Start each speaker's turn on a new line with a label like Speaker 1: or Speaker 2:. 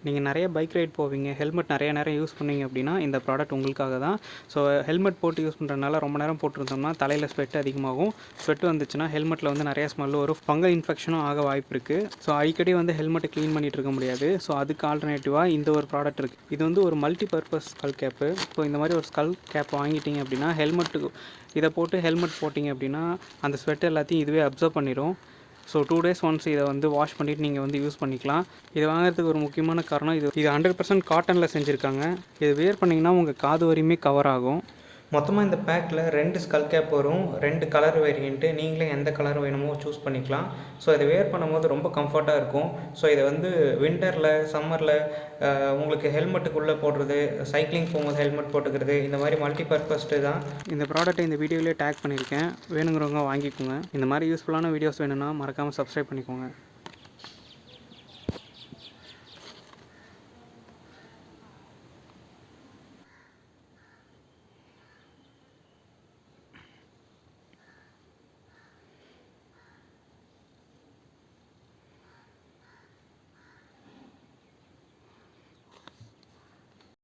Speaker 1: நீங்கள் நிறைய bike ride போவீங்க, ஹெல்மெட் நிறைய நேரம் யூஸ் பண்ணீங்க அப்படின்னா இந்த ப்ராடக்ட் உங்களுக்காக தான். ஸோ ஹெல்மெட் போட்டு யூஸ் பண்ணுறதுனால ரொம்ப நேரம் போட்டிருந்தோம்னா தலையில் ஸ்வெட் அதிகமாகும். ஸ்வெட் வந்துச்சுன்னா ஹெல்மெட்டில் வந்து நிறைய ஸ்மெல் வரும், ஃபங்கல் இன்ஃபெக்ஷனும் ஆக வாய்ப்பு இருக்குது. ஸோ அடிக்கடி வந்து ஹெல்மெட்டை க்ளீன் பண்ணிகிட்டு இருக்க முடியாது. ஸோ அதுக்கு ஆல்டர்னேட்டிவாக இந்த ஒரு ப்ராடக்ட் இருக்குது. இது வந்து ஒரு multi purpose skull cap. So இந்த மாதிரி ஒரு ஸ்கல் கேப் வாங்கிட்டீங்க அப்படின்னா ஹெல்மெட்டுக்கு இதை போட்டு ஹெல்மெட் போட்டிங்க அப்படின்னா அந்த ஸ்வெட் எல்லாத்தையும் இதுவே அப்சர்வ் பண்ணிடும். ஸோ 2 days ஒன்ஸ் இதை வந்து வாஷ் பண்ணிவிட்டு நீங்கள் வந்து யூஸ் பண்ணிக்கலாம். இது வாங்குறதுக்கு ஒரு முக்கியமான காரணம் இது 100% காட்டனில் செஞ்சுருக்காங்க. இது வேர் பண்ணிங்கன்னா உங்கள் காது வரையுமே கவர் ஆகும். மொத்தமாக இந்த பேக்கில் 2 ஸ்கல் கேப் வரும், 2 கலர் வேரியண்ட்டு. நீங்களே எந்த கலர் வேணுமோ சூஸ் பண்ணிக்கலாம். ஸோ இதை வேர் பண்ணும்போது ரொம்ப கம்ஃபர்ட்டாக இருக்கும். ஸோ இதை வந்து வின்டரில், சம்மரில் உங்களுக்கு ஹெல்மெட்டுக்குள்ளே போடுறது, சைக்கிளிங் போகும்போது ஹெல்மெட் போட்டுக்கிறது, இந்த மாதிரி மல்டி பர்பஸ்டு தான். இந்த ப்ராடக்ட்டை இந்த வீடியோவிலே டேக் பண்ணியிருக்கேன், வேணுங்கிறவங்க வாங்கிக்கோங்க. இந்த மாதிரி யூஸ்ஃபுல்லான வீடியோஸ் வேணும்னா மறக்காமல் சப்ஸ்கிரைப் பண்ணிக்கோங்க.